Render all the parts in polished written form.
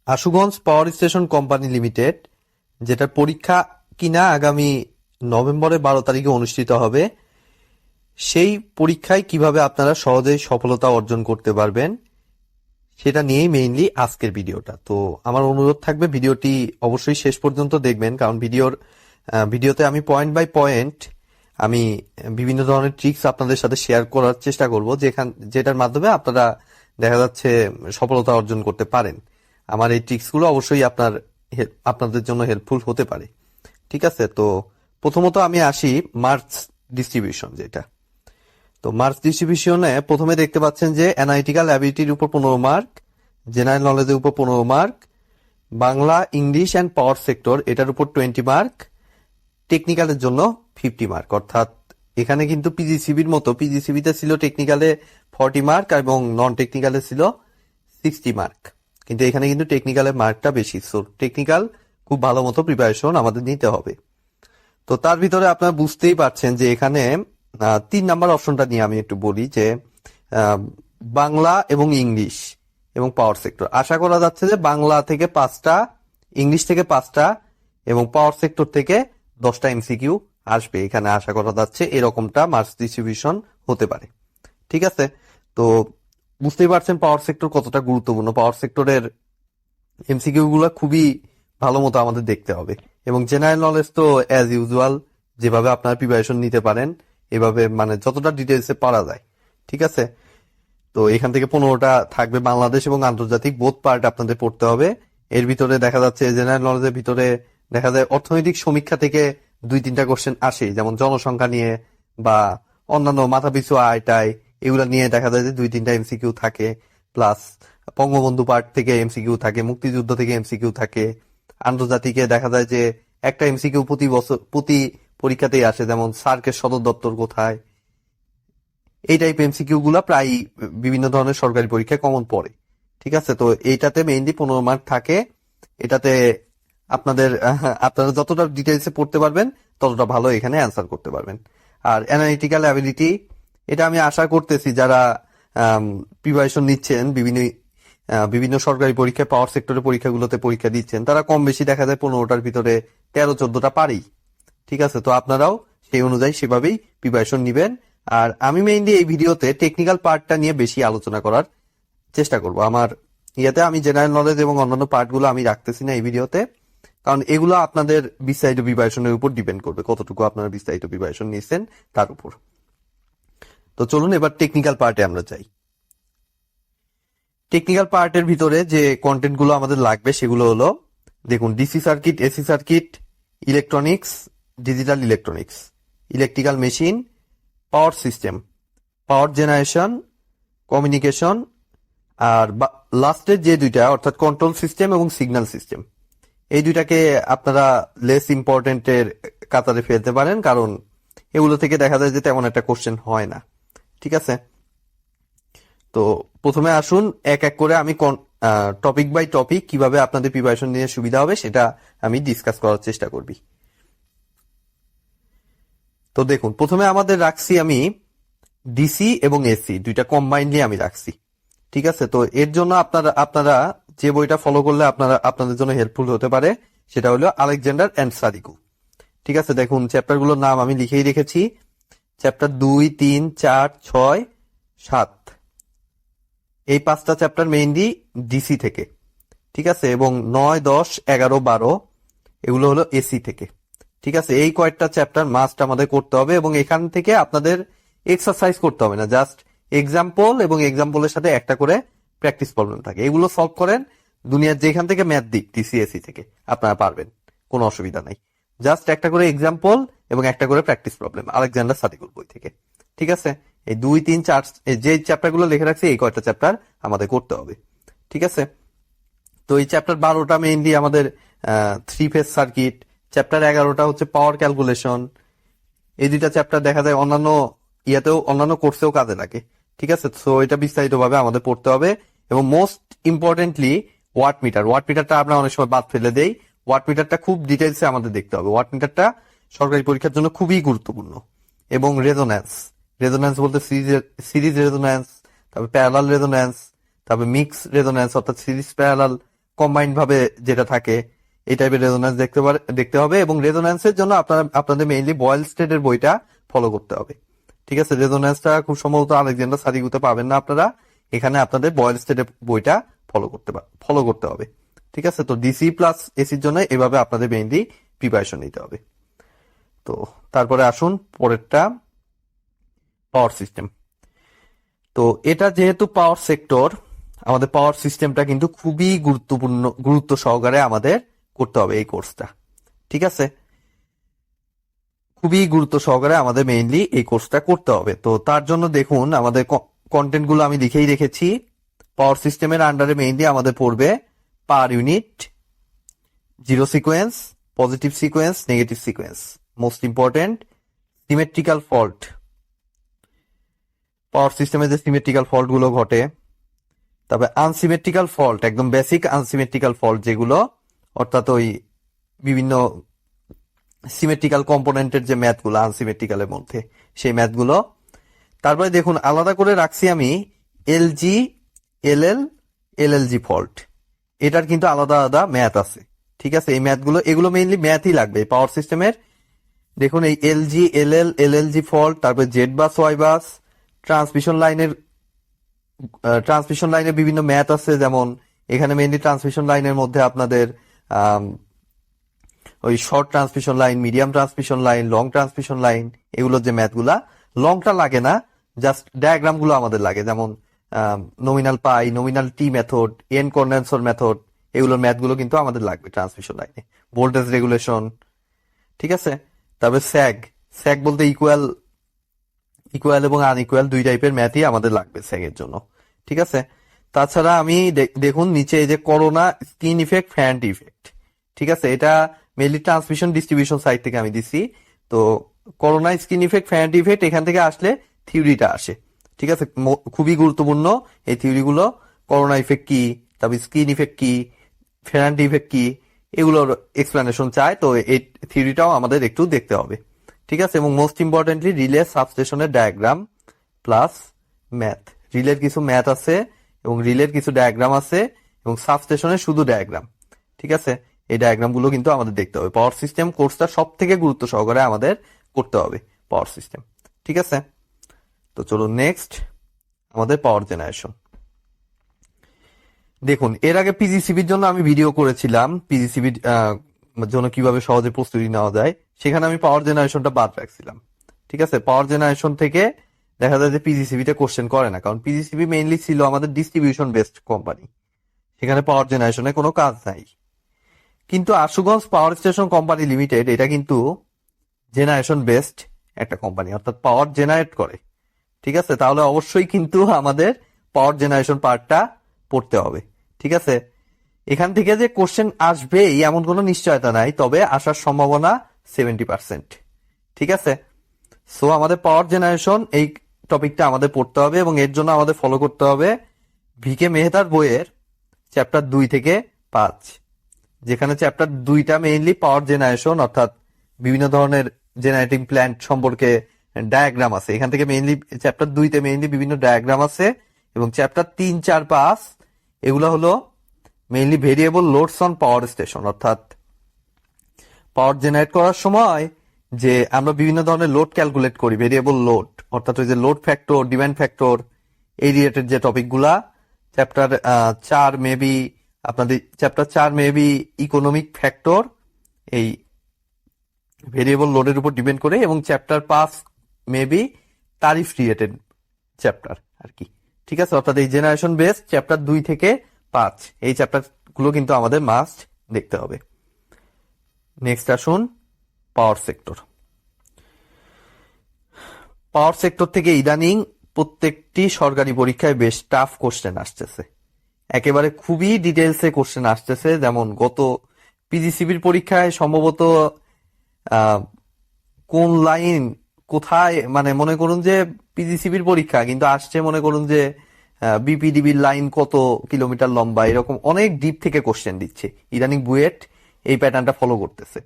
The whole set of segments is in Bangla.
Ashuganj power station company limited, যেটার পরীক্ষা কিনা আগামী নভেম্বরের 12 তারিখে অনুষ্ঠিত হবে, সেই পরীক্ষায় কিভাবে আপনারা সহজেই সফলতা অর্জন করতে পারবেন সেটা নিয়েই মেইনলি আজকের ভিডিওটা। তো আমার অনুরোধ থাকবে ভিডিওটি অবশ্যই শেষ পর্যন্ত দেখবেন, কারণ ভিডিওতে আমি পয়েন্ট বাই পয়েন্ট আমি বিভিন্ন ধরনের ট্রিক্স আপনাদের সাথে শেয়ার করার চেষ্টা করব, যেটার মাধ্যমে আপনারা দেখা যাচ্ছে সফলতা অর্জন করতে পারেন। আমার এই ট্রিক্সগুলো অবশ্যই আপনাদের জন্য হেল্পফুল হতে পারে। ঠিক আছে, তো প্রথমত আমি আসি মার্কস ডিস্ট্রিবিউশন যেটা। তো মার্কস ডিস্ট্রিবিউশনে প্রথমে দেখতে পাচ্ছেন যে অ্যানালিটিক্যাল অ্যাবিলিটির উপর 15 মার্ক, জেনারেল নলেজের উপর 15 mark, Bangla, English and power sector এটার উপর 20 মার্ক, টেকনিক্যালের জন্য 50 মার্ক। অর্থাৎ এখানে কিন্তু পিজিসিবির মতো, পিজিসিবিতে ছিল টেকনিক্যালে 40 মার্ক এবং নন টেকনিক্যালে ছিল 60 মার্ক, কিন্তু এখানে কিন্তু টেকনিক্যালের মার্কটা বেশি। সো টেকনিক্যাল খুব ভালো মতো প্রিপারেশন আমাদের নিতে হবে। তো তার ভিতরে আপনারা বুঝতেই পারছেন যে এখানে 3 নাম্বার অপশনটা নিয়ে আমি একটু বলি যে বাংলা এবং ইংলিশ এবং পাওয়ার সেক্টর। আশা করা যাচ্ছে যে বাংলা থেকে 5টা, ইংলিশ থেকে 5টা এবং পাওয়ার সেক্টর থেকে 10টা এমসিকিউ আসবে। এখানে আশা করা যাচ্ছে এরকমটা মার্কস ডিস্ট্রিবিউশন হতে পারে। ঠিক আছে, তো বুঝতেই পারছেন পাওয়ার সেক্টর কতটা গুরুত্বপূর্ণ। পাওয়ার সেক্টরের এমসিকিউ গুলো খুবই ভালো মতো আমাদের দেখতে হবে। এবং জেনারেল নলেজ তো অ্যাজ ইউজুয়াল যেভাবে আপনারা প্রিপারেশন নিতে পারেন এভাবে, মানে যতটা ডিটেলসে পারা যায়। ঠিক আছে, তো এখান থেকে 15টা থাকবে বাংলাদেশ এবং আন্তর্জাতিক বোথ পার্ট আপনাদের পড়তে হবে। এর ভিতরে দেখা যাচ্ছে জেনারেল নলেজের ভিতরে দেখা যায় অর্থনৈতিক সমীক্ষা থেকে 2-3টা কোশ্চেন আসে, যেমন জনসংখ্যা নিয়ে বা অন্যান্য মাথাপিছু আয় টায় এগুলা নিয়ে দেখা যায় যে 2-3টা এমসিকিউ থাকে। প্লাস বঙ্গবন্ধু পার্ট থেকে এমসিকিউ থাকে, মুক্তিযুদ্ধ থেকে এমসিকিউ থাকে। আন্তর্জাতিকে দেখা যায় যে একটা এমসিকিউ প্রতি পরীক্ষাতেই আসে, যেমন সার্কের সদর দপ্তর কোথায়। এই টাইপ এমসিকিউ গুলা প্রায় বিভিন্ন ধরনের সরকারি পরীক্ষায় কমন পড়ে। ঠিক আছে, তো এইটাতে মেইনলি 15 মার্ক থাকে। এটাতে আপনারা যতটা ডিটেলসে পড়তে পারবেন ততটা ভালো এখানে অ্যান্সার করতে পারবেন। আর অ্যানালিটিক্যাল অ্যাবিলিটি, এটা আমি আশা করতেছি যারা প্রিপারেশন নিচ্ছেন বিভিন্ন সরকারি পরীক্ষা, পাওয়ার সেক্টরের পরীক্ষাগুলোতে পরীক্ষা দিচ্ছেন, তারা কম বেশি দেখা যায় 15টার ভিতরে 13-14টা পারেই। ঠিক আছে, তো আপনারাও সেই অনুযায়ী সেভাবেই প্রিপারেশন নিবেন। আর আমি মেইনলি এই ভিডিওতে টেকনিক্যাল পার্টটা নিয়ে বেশি আলোচনা করার চেষ্টা করব। আমার আমি জেনারেল নলেজ এবং অন্যান্য পার্টগুলো আমি রাখতেছি না এই ভিডিওতে, কারণ এগুলো আপনাদের বিস্তারিত প্রিপারেশনের উপর ডিপেন্ড করবে, কতটুকু আপনারা বিস্তারিত প্রিপারেশন নিয়েছেন তার উপর। তো চলুন এবার টেকনিক্যাল পার্টে আমরা যাই। টেকনিক্যাল পার্টের ভিতরে যে কন্টেন্ট গুলো আমাদের লাগবে সেগুলো হলো, দেখুন, DC circuit, AC circuit, electronics, digital electronics, electrical machine, power system, power generation, communication, আর লাস্টের যে দুইটা অর্থাৎ কন্ট্রোল সিস্টেম এবং সিগন্যাল সিস্টেম, এই দুইটাকে আপনারা লেস ইম্পর্টেন্টের কাতারে ফেলতে পারেন, কারণ এগুলো থেকে দেখা যায় যে তেমন একটা কোশ্চেন হয় না। ঠিক আছে, তো প্রথমে আসুন এক এক করে আমি টপিক বাই টপিক কিভাবে আপনাদের প্রিপারেশন নিয়ে সুবিধা হবে সেটা আমি ডিসকাস করার চেষ্টা করবি। তো দেখুন, প্রথমে আমাদের রাখছি আমি ডিসি এবং এসি দুইটা কম্বাইন্ডলি আমি রাখছি। ঠিক আছে, তো এর জন্য আপনারা যে বইটা ফলো করলে আপনাদের জন্য হেল্পফুল হতে পারে সেটা হলো আলেকজান্ডার অ্যান্ড সাদিকু। ঠিক আছে, দেখুন চ্যাপ্টার গুলোর নাম আমি লিখেই রেখেছি, চ্যাপ্টার 2, 3, 4, 6, 7, এই 5টা চ্যাপ্টার মেইনলি ডিসি থেকে। ঠিক আছে, এবং 9, 10, 11, 12 এগুলো হলো এসি থেকে। ঠিক আছে, এই কয়েকটা চ্যাপ্টার মাস্ট আমাদের করতে হবে এবং এখান থেকে আপনাদের এক্সারসাইজ করতে হবে না, জাস্ট এক্সাম্পল এবং এক্সাম্পলের সাথে একটা করে প্র্যাকটিস প্রবলেম থাকে, এগুলো সলভ করেন। দুনিয়ার যেখান থেকে ম্যাথ দিক ডিসিএসি থেকে আপনারা পারবেন, কোনো অসুবিধা নাই। জাস্ট একটা করে এক্সাম্পল এবং একটা করে প্র্যাকটিস প্রবলেম আলেকজান্ডার সাদিকুর বই থেকে। ঠিক আছে, এই 2, 3, 4 যে চ্যাপ্টার গুলো লিখে রাখছি এই কয়টা চ্যাপ্টার আমাদের করতে হবে। ঠিক আছে, তো এই চ্যাপ্টার 12টা মেইনলি আমাদের 3 ফেজ সার্কিট, চ্যাপ্টার 11টা হচ্ছে পাওয়ার ক্যালকুলেশন। এই দুইটা চ্যাপ্টার দেখা যায় অন্যান্য কোর্সেও কাজে লাগে। ঠিক আছে, তো এটা বিস্তারিত ভাবে আমাদের পড়তে হবে। এবং মোস্ট ইম্পর্টেন্টলি ওয়াট মিটারটা আমরা অনেক সময় বাদ ফেলে দেই। ওয়াট মিটারটা খুব ডিটেলসে আমাদের দেখতে হবে। ওয়াট মিটারটা সরকারি পরীক্ষার জন্য খুবই গুরুত্বপূর্ণ। এবং রেজোন্যান্স বলতে সিরিজ রেজোন্যান্স, তারপরে প্যারালাল রেজোন্যান্স, তারপরে মিক্স রেজোন্যান্স অর্থাৎ সিরিজ প্যারালাল কম্বাইন্ড ভাবে যেটা থাকে এই টাইপের রেজোন্যান্স দেখতে হবে। এবং রেজোন্যান্সের জন্য আপনাদের মেইনলি বয়েল স্টেটের বইটা ফলো করতে হবে। ঠিক আছে, রেজোন্যান্সটা খুব সম্ভবত আলেকজান্ডার সাদিগুতে পাবেন না আপনারা, এখানে আপনাদের বয়েল স্টেটের বইটা ফলো করতে হবে। ঠিক আছে, তো ডিসি প্লাস এসির জন্য এভাবে আপনাদের মেইনলি প্রিপারেশন নিতে হবে। তো তারপরে আসুন পরেরটা, পাওয়ার সিস্টেম। তো এটা যেহেতু পাওয়ার সেক্টর, আমাদের পাওয়ার সিস্টেমটা কিন্তু খুবই গুরুত্ব সহকারে আমাদের করতে হবে এই কোর্সটা। ঠিক আছে, খুবই গুরুত্ব সহকারে আমাদের মেইনলি এই কোর্সটা করতে হবে। তো তার জন্য দেখুন আমাদের কন্টেন্ট গুলো আমি লিখেই রেখেছি। পাওয়ার সিস্টেমের আন্ডারে মেইনলি আমাদের পড়বে power unit, zero sequence, positive sequence, negative sequence, most important symmetrical fault. Power সিস্টেমে যে সিমেট্রিক্যাল ফল্ট গুলো ঘটে, তবে আনসিমেট্রিক্যাল ফল্ট, একদম বেসিক আনসিমেট্রিক্যাল ফল্ট যেগুলো, অর্থাৎ ওই বিভিন্ন সিমেট্রিক্যাল কম্পোনেন্টের যে ম্যাথগুলো আনসিমেট্রিক্যালের মধ্যে, সেই ম্যাথগুলো। তারপরে দেখুন আলাদা করে রাখছি আমি এলজি, এলএলজি ফল্ট, এটার কিন্তু আলাদা আলাদা ম্যাথ আছে। ঠিক আছে, এই ম্যাথগুলো এগুলো মেইনলি ম্যাথই লাগবে পাওয়ার সিস্টেমের। দেখুন এই এলজি, এলএলজি ফল্ট, তারপরে জেড বাস, ওয়াই বাস, ট্রান্সমিশন লাইনের বিভিন্ন ম্যাথ আছে। যেমন এখানে মেইনলি ট্রান্সমিশন লাইনের মধ্যে আপনাদের ওই short transmission line, medium transmission line, long transmission line, এগুলোর যে ম্যাথগুলা, লংটা লাগে না, জাস্ট ডায়াগ্রাম গুলো আমাদের লাগে। যেমন নমিনাল পাই, নমিনাল টি মেথড, এন কন্ডেন্সর মেথড, এগুলোর ম্যাথগুলো কিন্তু আমাদের লাগবে ট্রান্সমিশন লাইনে। ভোল্টেজ রেগুলেশন, ঠিক আছে। তারপরে স্যাগ বলতে ইকুয়াল এবং আনইকুয়াল দুই টাইপের ম্যাথই আমাদের লাগবে স্যাগের জন্য। ঠিক আছে, তাছাড়া আমি দেখুন নিচে এই যে করোনা স্কিন ইফেক্ট, ফ্যান্ট ইফেক্ট, ঠিক আছে, এটা মেইনলি ট্রান্সমিশন ডিস্ট্রিবিউশন সাইড থেকে আমি দিছি। তো করোনা স্কিন ইফেক্ট, ফ্যান্ট ইফেক্ট এখান থেকে আসলে থিওরিটা আসে। ঠিক আছে, খুবই গুরুত্বপূর্ণ এই থিওরিগুলো। করোনা ইফেক্ট কি, তারপর স্কিন ইফেক্ট কি, ফ্যান্ট ইফেক্ট কি, এগুলোর এক্সপ্লেনেশন চাই। তো এই থিওরিটাও আমাদের একটু দেখতে হবে। ঠিক আছে, এবং মোস্ট ইম্পর্টেন্টলি রিলে সাবস্টেশনের ডায়াগ্রাম প্লাস ম্যাথ। রিলের কিছু ম্যাথ আছে এবং রিলের কিছু ডায়াগ্রাম আছে এবং সাবস্টেশনের শুধু ডায়াগ্রাম। ঠিক আছে, এই ডায়াগ্রাম গুলো কিন্তু আমাদের দেখতে হবে। পাওয়ার সিস্টেম কোর্সটা সব থেকে গুরুত্ব সহকারে আমাদের করতে হবে পাওয়ার সিস্টেম। ঠিক আছে, তো চলুন নেক্সট আমাদের পাওয়ার জেনারেশন। দেখুন এর আগে পিজিসিবির জন্য আমি ভিডিও করেছিলাম, পিজিসিবির জন্য কিভাবে সহজে প্রস্তুতি নেওয়া যায়, সেখানে আমি পাওয়ার জেনারেশনটা বাদ রাখছিলাম। ঠিক আছে, পাওয়ার জেনারেশন থেকে দেখা যায় যে পিজিসিবিতে কোশ্চেন করে না, কারণ পিজিসিবি মেইনলি ছিল আমাদের ডিস্ট্রিবিউশন বেসড কোম্পানি, সেখানে পাওয়ার জেনারেশনে কোনো কাজ নাই। কিন্তু Ashuganj power station company limited এটা কিন্তু জেনারেশন বেসড একটা কোম্পানি, অর্থাৎ পাওয়ার জেনারেট করে। ঠিক আছে, তাহলে অবশ্যই কিন্তু আমাদের পাওয়ার জেনারেশন পার্টটা পড়তে হবে। ঠিক আছে, এখান থেকে যে কোশ্চেন আসবেই এমন কোনো নিশ্চয়তা নাই, তবে আসার সম্ভাবনা 70%। ঠিক আছে, সো আমাদের পাওয়ার জেনারেশন এই টপিকটা আমাদের পড়তে হবে এবং এর জন্য আমাদের ফলো করতে হবে ভিকে মেহতার বইয়ের চ্যাপ্টার 2 থেকে 5, যেখানে চ্যাপ্টার 2টা মেইনলি পাওয়ার জেনারেশন, অর্থাৎ বিভিন্ন ধরনের জেনারেটিং প্ল্যান্ট সম্পর্কে ডায়াগ্রাম আছে। এখান থেকে মেইনলি চ্যাপ্টার 2তে মেইনলি বিভিন্ন ডায়াগ্রাম আছে এবং চ্যাপ্টার 3, 4, 5 এগুলো হলো mainly variable loads on power station, অর্থাৎ পাওয়ার জেনারেট করার সময় যে আমরা বিভিন্ন ধরনের লোড ক্যালকুলেট করি, ভেরিয়েবল লোড, অর্থাৎ ওই যে লোড ফ্যাক্টর, ডিমান্ড ফ্যাক্টর, এই রিলেটেড যে টপিকগুলা চ্যাপ্টার 4 মেবি আপনাদের চ্যাপ্টার 4 মেবি ইকোনমিক ফ্যাক্টর, এই ভেরিয়েবল লোডের উপর ডিপেন্ড করে, এবং চ্যাপ্টার 5 মেবি তারিফ রিলেটেড চ্যাপ্টার আর কি। ঠিক আছে, অর্থাৎ এই জেনারেশন বেস চ্যাপ্টার 2 থেকে 5 এই চ্যাপ্টার গুলো কিন্তু আমাদের মাস্ট দেখতে হবে। নেক্সট আসুন পাওয়ার সেক্টর। পাওয়ার সেক্টর থেকে ইদানিং প্রত্যেকটি সরকারি পরীক্ষায় বেশ টাফ কোশ্চেন আসতেছে, একেবারে খুবই ডিটেলসে কোশ্চেন আসতেছে। যেমন গত পিজিসিবির পরীক্ষায় সম্ভবত কোন লাইন কোথায়, মানে মনে করুন যে পিজিসিবির পরীক্ষা কিন্তু আসছে মনে করুন যে বিপিডিবির লাইন কত কিলোমিটার লম্বা, এরকম অনেক ডিপ থেকে কোশ্চেন দিচ্ছে। ইদানিং বুয়েট এই প্যাটার্নটা ফলো করতেছে,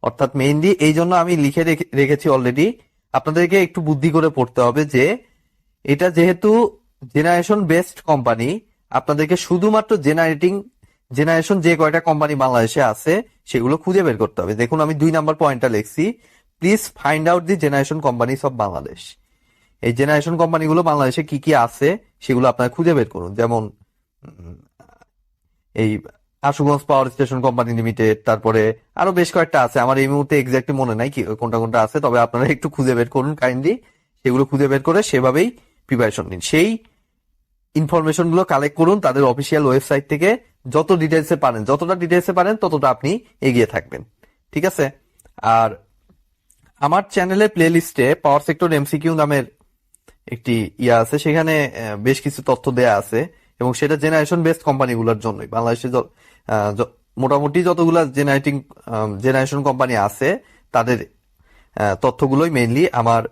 অর্থাৎ মেইনলি এই জন্য আমি লিখে রেখেছি অলরেডি, আপনাদেরকে একটু বুদ্ধি করে পড়তে হবে যে এটা যেহেতু জেনারেশন বেসড কোম্পানি, আপনাদেরকে শুধুমাত্র জেনারেশন যে কয়টা কোম্পানি বাংলাদেশে আছে সেগুলো খুঁজে বের করতে হবে। দেখুন আমি 2 নাম্বার পয়েন্টটা লিখছি, please find out the generation companies of Bangladesh. এই জেনারেশন কোম্পানিগুলো বাংলাদেশে কি কি আছে সেগুলো আপনারা খুঁজে বের করুন। যেমন এই Ashuganj power station company limited, তারপরে আরো বেশ কয়েকটা আছে, আমার এই মুহূর্তে এক্স্যাক্টলি মনে নাই কি কোনটা কোনটা আছে, তবে আপনারা একটু খুঁজে বের করুন কাইন্ডলি। সেগুলো খুঁজে বের করে সেভাবেই প্রিপারেশন নিন। সেই ইনফরমেশন গুলো কালেক্ট করুন তাদের অফিসিয়াল ওয়েবসাইট থেকে, যতটা ডিটেলসে পারেন ততটা আপনি এগিয়ে থাকবেন। ঠিক আছে। আর আমার চ্যানেলের প্লে লিস্টে পাওয়ার সেক্টর এমসিকিউ নামের একটি আছে, সেখানে বেশ কিছু তথ্য দেয়া আছে এবং সেটা জেনারেশন বেসড কোম্পানিগুলোর জন্যই। বাংলাদেশে মোটামুটি যতগুলা জেনারেশন কোম্পানি আছে তাদের তথ্যগুলোই মেইনলি আমার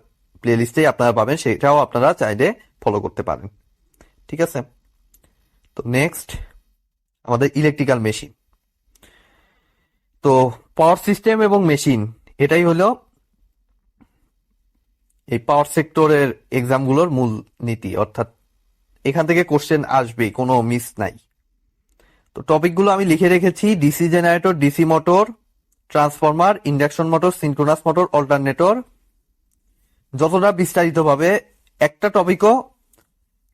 প্লে লিস্টেই আপনারা পাবেন, সেটাও আপনারা চাইলে ফলো করতে পারেন। ঠিক আছে। তো নেক্সট আমাদের ইলেকট্রিক্যাল মেশিন। তো পাওয়ার সিস্টেম এবং মেশিন এটাই হলো এই পাওয়ার সেক্টরের এক্সামগুলোর মূল নীতি, অর্থাৎ এখান থেকে কোশ্চেন আসবেই, কোনো মিস নাই। তো টপিকগুলো আমি লিখে রেখেছি: DC generator, DC motor, transformer, induction motor, synchronous motor, alternator. যতটা বিস্তারিতভাবে একটা টপিকও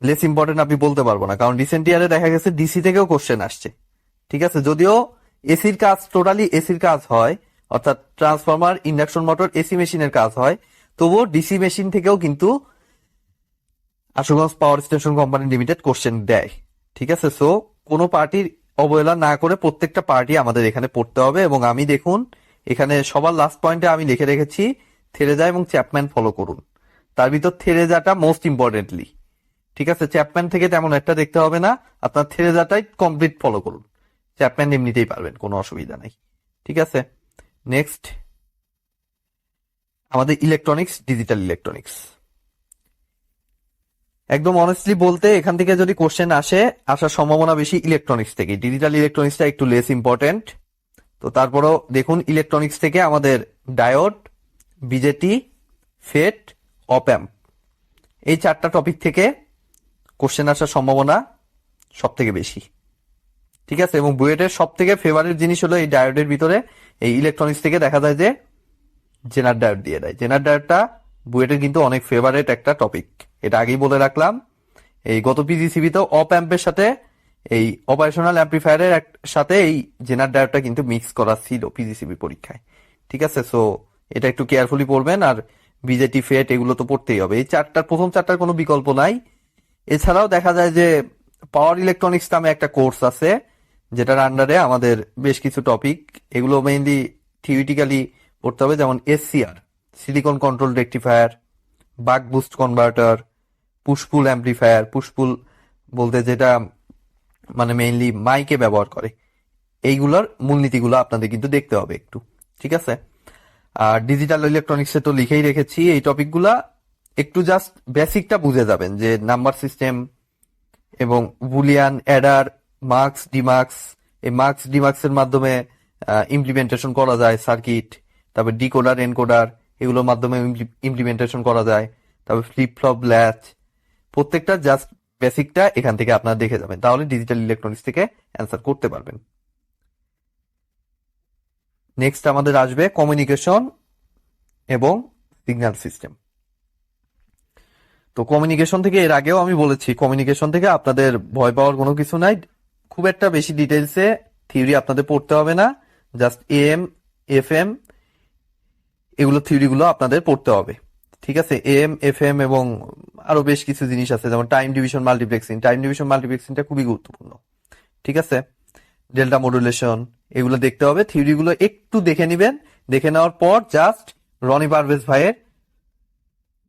লেস ইম্পর্টেন্ট আপনি বলতে পারবো না, কারণ রিসেন্ট ইয়ারে দেখা গেছে ডিসি থেকেও কোশ্চেন আসছে। ঠিক আছে। যদিও এসির কাজ টোটালি এসির কাজ হয়, অর্থাৎ ট্রান্সফরমার, ইন্ডাকশন মোটর এসি মেশিনের কাজ হয়, তবুও ডিসি মেশিন থেকেও কিন্তু Ashuganj power station company limited question দেয়। ঠিক আছে। সো কোনো পার্টির অবহেলা না করে প্রত্যেকটা পার্টি আমাদের এখানে পড়তে হবে। এবং আমি দেখুন এখানে সবার লাস্ট পয়েন্টে আমি লিখে রেখেছি থেরেজা এবং চ্যাপম্যান ফলো করুন। তার ভিতর থেরেজাটা মোস্ট ইম্পর্টেন্টলি। ঠিক আছে। চ্যাপম্যান থেকে তেমন একটা দেখতে হবে না, আপনার থেরেজাটাই কমপ্লিট ফলো করুন। চ্যাপম্যান এমনিতেই পারবেন, কোনো অসুবিধা নাই। ঠিক আছে। নেক্সট আমাদের ইলেকট্রনিক্স, ডিজিটাল ইলেকট্রনিক্স। একদম অনেস্টলি বলতে এখান থেকে যদি কোশ্চেন আসার সম্ভাবনা বেশি ইলেকট্রনিক্স থেকে। ডিজিটাল ইলেকট্রনিক্সটা একটু লেস ইম্পর্টেন্ট। তো তারপরও দেখুন ইলেকট্রনিক্স থেকে আমাদের ডায়োড, বিজেটি, ফেট, অপ্যাম্প, এই 4টা টপিক থেকে কোশ্চেন আসার সম্ভাবনা সব থেকে বেশি। ঠিক আছে। এবং বুয়েটের সব থেকে ফেভারিট জিনিস হলো এই ডায়োডের ভিতরে এই ইলেকট্রনিক্স থেকে দেখা যায় যে জেনার ডায়োড দিয়ে দেয়। জেনার ডায়োডটা বুয়েটের কিন্তু অনেক ফেভারিট একটা টপিক, এটা আগেই বলে রাখলাম। এই গত পিজিসিবিতেও অপ অ্যাম্পের সাথে এই অপারেশনাল অ্যাম্পলিফায়ারের সাথে এই জেনার ডায়োডটা কিন্তু মিক্স করা ছিল পিজিসিবি পরীক্ষায়। ঠিক আছে। সো এটা একটু কেয়ারফুলি পড়বেন। আর বিজেটি, ফেট এগুলো তো পড়তেই হবে, এই প্রথম চারটার কোনো বিকল্প নাই। এছাড়াও দেখা যায় যে পাওয়ার ইলেকট্রনিক্স নামে একটা কোর্স আছে যেটার আন্ডারে আমাদের বেশ কিছু টপিক, এগুলো মেইনলি থিওরিটিক্যালি পড়তে হবে। যেমন এসসিআর, সিলিকন কন্ট্রোল রেকটিফায়ার, বাক boost converter, push-pull amplifier. Push-pull বলতে যেটা মানে মেইনলি মাইকে ব্যবহার করে, এইগুলোর মূলনীতিগুলো আপনাদের কিন্তু দেখতে হবে একটু। ঠিক আছে। আর ডিজিটাল ইলেকট্রনিক্সে তো লিখেই রেখেছি এই টপিকগুলা, একটু জাস্ট বেসিকটা বুঝে যাবেন যে নাম্বার সিস্টেম এবং বুলিয়ান, অ্যাডার, মার্কস, ডিমার্কস। এই মার্কস ডিমার্কস এর মাধ্যমে ইমপ্লিমেন্টেশন করা যায় সার্কিট, তারপর ডিকোডার, এনকোডার এগুলোর মাধ্যমে ইমপ্লিমেন্টেশন করা যায়, তারপর ফ্লিপ ফ্লপ, ল্যাচ। প্রত্যেকটা জাস্ট বেসিকটা এখান থেকে আপনারা দেখে যাবেন, তাহলে ডিজিটাল ইলেকট্রনিক্স থেকে অ্যান্সার করতে পারবেন। নেক্সট আমাদের আসবে কমিউনিকেশন এবং সিগন্যাল সিস্টেম। তো কমিউনিকেশন থেকে এর আগেও আমি বলেছি, কমিউনিকেশন থেকে আপনাদের ভয় পাওয়ার কোনো কিছু নাই। খুব একটা বেশি ডিটেলসে থিওরি আপনাদের পড়তে হবে না, জাস্ট এএম, এফএম এগুলো থিওরিগুলো আপনাদের পড়তে হবে। ঠিক আছে। এএম, এফএম এবং আরো বেশ কিছু জিনিস আছে, যেমন time division, multiplexing. Time division, মাল্টিপ্লেক্সিংটা খুবই গুরুত্বপূর্ণ। ঠিক আছে। ডেল্টা মডুলেশন এগুলো দেখতে হবে। থিওরিগুলো একটু দেখে নিবেন, দেখে নেওয়ার পর জাস্ট রনি পারভেজ ভাইয়ের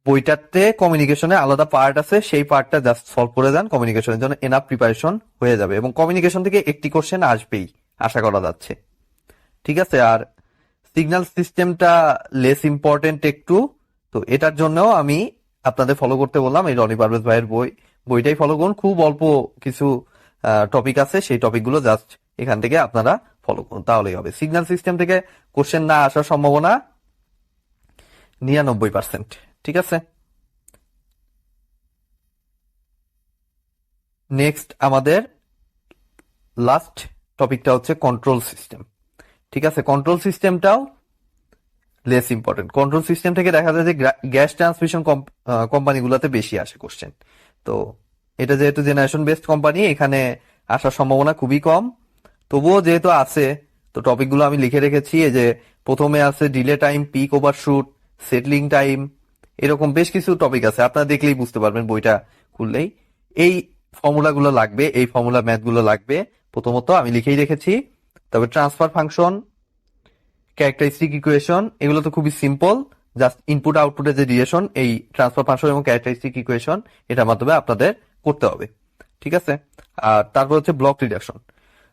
বইটাতে কমিউনিকেশনে আলাদা পার্ট আছে, সেই পার্টটা জাস্ট সলভ করে যান, কমিউনিকেশনের জন্য এনাফ প্রিপারেশন হয়ে যাবে। এবং কমিউনিকেশন থেকে একটি কোশ্চেন আসবেই আশা করা যাচ্ছে। ঠিক আছে। আর সিগন্যাল সিস্টেমটা লেস ইম্পর্টেন্ট একটু, তো এটার জন্য আমি আপনাদের ফলো করতে বললাম এই রনি পারভেজ ভাইয়ের বইটাই ফলো করুন। খুব অল্প কিছু টপিক আছে, সেই টপিকগুলো জাস্ট এখান থেকে আপনারা ফলো করুন, তাহলেই হবে। সিগন্যাল সিস্টেম থেকে কোশ্চেন না আসার সম্ভাবনা 99%। ঠিক আছে। নেক্সট আমাদের লাস্ট টপিকটা হচ্ছে কন্ট্রোল সিস্টেম। ঠিক আছে, কন্ট্রোল সিস্টেমটাও লেস ইম্পর্টেন্ট। কন্ট্রোল সিস্টেম থেকে দেখা যায় যে গ্যাস ট্রান্সমিশন কোম্পানিগুলোতে বেশি আসে কোশ্চেন। তো এটা যেহেতু জেনারেশন বেসড কোম্পানি, এখানে আসার সম্ভাবনা খুবই কম। তবুও যেহেতু আছে, তো টপিকগুলো আমি লিখে রেখেছি। এই যে প্রথমে আছে delay time, peak overshoot, settling time, এরকম বেশ কিছু টপিক আছে, আপনারা দেখলেই বুঝতে পারবেন বইটা খুললেই। এই ফর্মুলাগুলো লাগবে, এই ফর্মুলা ম্যাথগুলো লাগবে প্রথমত, আমি লিখেই রেখেছি। তবে ট্রান্সফার ফাংশন, ক্যারেক্টারিস্টিক ইকুয়েশন, এগুলো তো খুবই সিম্পল, জাস্ট ইনপুট আউটপুটের যে রিলেশন, এই ট্রান্সফার ফাংশন এবং ক্যারেক্টারিস্টিক ইকুয়েশন, এটার মাধ্যমে আপনাদের করতে হবে। ঠিক আছে। আর তারপর হচ্ছে ব্লক রিডাকশন।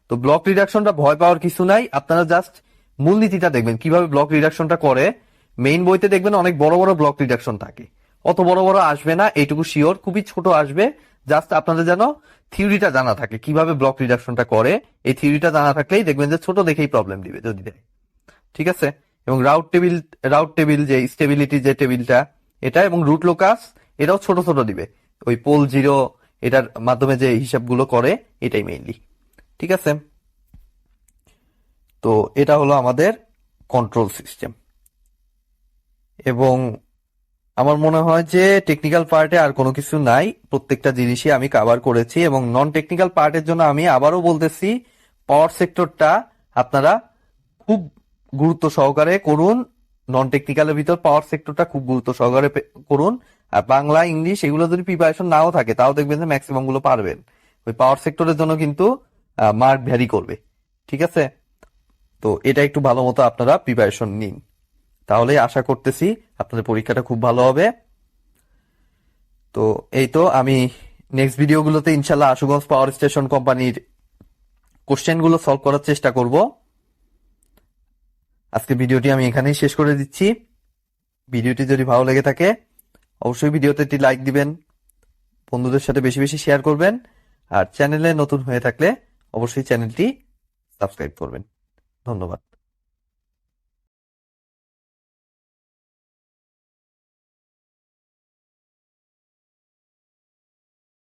তো ব্লক রিডাকশনটা ভয় পাওয়ার কিছু নাই, আপনারা জাস্ট মূলনীতিটা দেখবেন কিভাবে ব্লক রিডাকশনটা করে। মেইন বইতে দেখবেন অনেক বড় বড় ব্লক রিডাকশন থাকে, অত বড় বড় আসবে না, এইটুকু শিওর, খুবই ছোট আসবে। জাস্ট আপনাদের যেন থিওরিটা জানা থাকে কিভাবে ব্লক রিডাকশনটা করে, এই থিওরিটা জানা থাকলেই দেখবেন যে ছোট দেখেই প্রবলেম দিবে যদি দেয়। ঠিক আছে। এবং রাউট টেবিল যে স্টেবিলিটি যে টেবিলটা, এটা এবং রুট লোকাস, এটাও ছোট ছোট দিবে। ওই পোল জিরো, এটার মাধ্যমে যে হিসাবগুলো করে, এটাই মেইনলি। ঠিক আছে। তো এটা হলো আমাদের কন্ট্রোল সিস্টেম। এবং আমার মনে হয় যে টেকনিক্যাল পার্টে আর কোনো কিছু নাই, প্রত্যেকটা জিনিসই আমি কভার করেছি। এবং নন টেকনিক্যাল পার্টের জন্য আমি আবারও বলতেছি, পাওয়ার সেক্টরটা আপনারা খুব গুরুত্ব সহকারে করুন। নন টেকনিক্যালের ভিতর পাওয়ার সেক্টরটা খুব গুরুত্ব সহকারে করুন। আর বাংলা, ইংলিশ এগুলো যদি প্রিপারেশন নাও থাকে, তাও দেখবেন যে ম্যাক্সিমাম গুলো পারবেন। ওই পাওয়ার সেক্টরের জন্য কিন্তু মার্ক ভ্যারি করবে। ঠিক আছে। তো এটা একটু ভালো মতো আপনারা প্রিপারেশন নিন, তাহলে আশা করতেছি আপনাদের পরীক্ষাটা খুব ভালো হবে। তো এই তো, আমি নেক্সট ভিডিওগুলোতে ইনশাল্লাহ আশুগঞ্জ পাওয়ার স্টেশন কোম্পানির কোশ্চেনগুলো সলভ করার চেষ্টা করব। আজকে ভিডিওটি আমি এখানেই শেষ করে দিচ্ছি। ভিডিওটি যদি ভালো লেগে থাকে অবশ্যই ভিডিওতে একটি লাইক দিবেন, বন্ধুদের সাথে বেশি বেশি শেয়ার করবেন। আর চ্যানেলে নতুন হয়ে থাকলে অবশ্যই চ্যানেলটি সাবস্ক্রাইব করবেন। ধন্যবাদ।